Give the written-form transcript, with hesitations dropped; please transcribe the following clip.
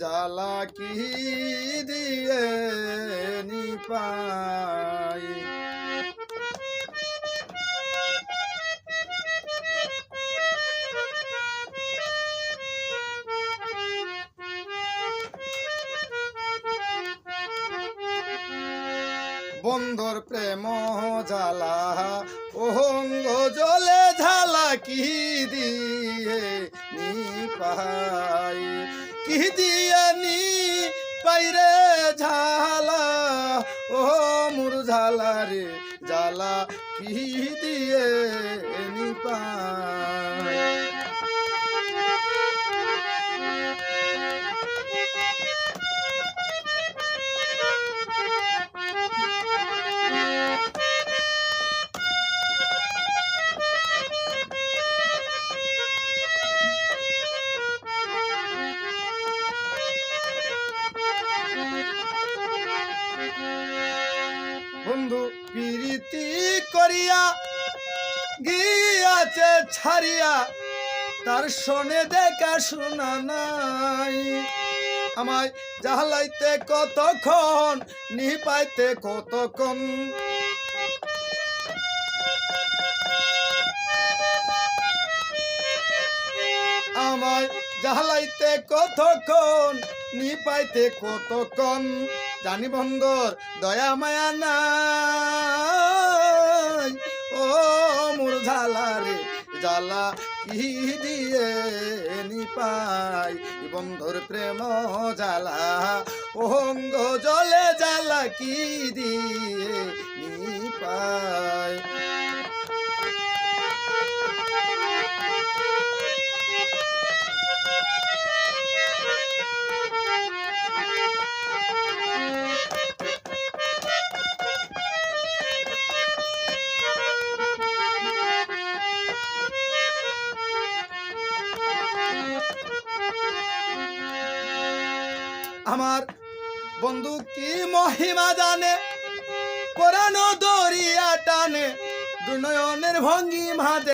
জ্বালা কি দিয়ে নিপাই। বন্ধুর প্রেম জ্বালা অহঙ্গ জলে ঝালা কি দিয়ে নিপাই, কি দিয়ে নি পাইরে ঝালা, ও মুর ঝালা রে জ্বালা কি দিয়ে নিপাই। বন্ধু প্রীতি করিয়া গিয়াছে ছাড়িয়া, তার শোনে দেখা শোনা নাই। আমায় জ্বালাইতে কতক্ষণ, নিপাইতে কতক্ষণ, আমায় জ্বালাইতে কতক্ষণ, নিপাইতে কতক্ষণ। জানি বন্ধুর দয়া মায়া নাই, ও মোর ঝালা রে জ্বালা কি দিয়ে নিপাই। বন্ধুর প্রেম জ্বালা অহঙ্গ জলে জ্বালা কি দিয়ে নিপাই। আমার বন্ধু কি মহিমা জানে, পুরানো দরিয়া টানে, দুনয়নের ভঙ্গি মাঝে